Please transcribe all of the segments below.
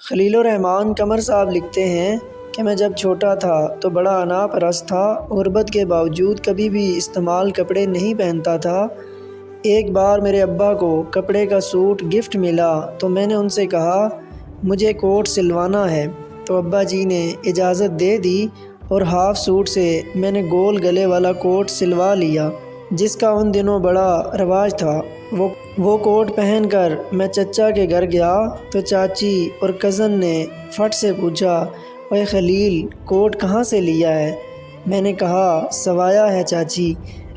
خلیل الرحمان قمر صاحب لکھتے ہیں کہ میں جب چھوٹا تھا تو بڑا انا پرست تھا، غربت کے باوجود کبھی بھی استعمال کپڑے نہیں پہنتا تھا۔ ایک بار میرے ابا کو کپڑے کا سوٹ گفٹ ملا تو میں نے ان سے کہا مجھے کوٹ سلوانا ہے، تو ابا جی نے اجازت دے دی اور ہاف سوٹ سے میں نے گول گلے والا کوٹ سلوا لیا، جس کا ان دنوں بڑا رواج تھا۔ وہ کوٹ پہن کر میں چچا کے گھر گیا تو چاچی اور کزن نے فٹ سے پوچھا، اوے خلیل، کوٹ کہاں سے لیا ہے؟ میں نے کہا سوایا ہے چاچی،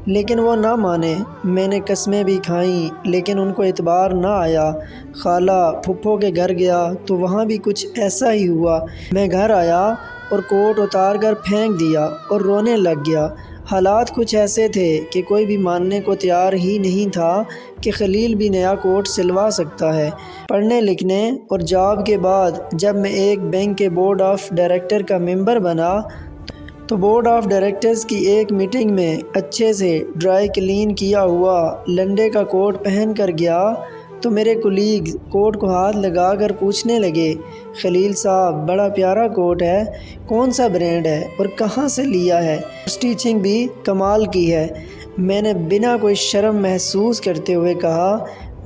لیکن وہ نہ مانے۔ میں نے قسمیں بھی کھائیں لیکن ان کو اعتبار نہ آیا۔ خالہ پھپھو کے گھر گیا تو وہاں بھی کچھ ایسا ہی ہوا۔ میں گھر آیا اور کوٹ اتار کر پھینک دیا اور رونے لگ گیا۔ حالات کچھ ایسے تھے کہ کوئی بھی ماننے کو تیار ہی نہیں تھا کہ خلیل بھی نیا کوٹ سلوا سکتا ہے۔ پڑھنے لکھنے اور جاب کے بعد جب میں ایک بینک کے بورڈ آف ڈائریکٹر کا ممبر بنا تو بورڈ آف ڈائریکٹرز کی ایک میٹنگ میں اچھے سے ڈرائی کلین کیا ہوا لنڈے کا کوٹ پہن کر گیا تو میرے کولیگز کوٹ کو ہاتھ لگا کر پوچھنے لگے، خلیل صاحب بڑا پیارا کوٹ ہے، کون سا برانڈ ہے اور کہاں سے لیا ہے؟ اسٹیچنگ بھی کمال کی ہے۔ میں نے بنا کوئی شرم محسوس کرتے ہوئے کہا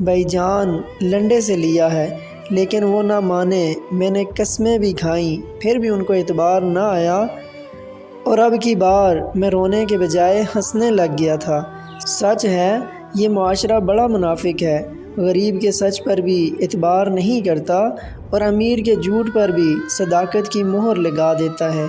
بھائی جان لنڈے سے لیا ہے، لیکن وہ نہ مانے۔ میں نے قسمیں بھی کھائیں پھر بھی ان کو اعتبار نہ آیا اور اب کی بار میں رونے کے بجائے ہنسنے لگ گیا تھا۔ سچ ہے یہ معاشرہ بڑا منافق ہے، غریب کے سچ پر بھی اعتبار نہیں کرتا اور امیر کے جھوٹ پر بھی صداقت کی مہر لگا دیتا ہے۔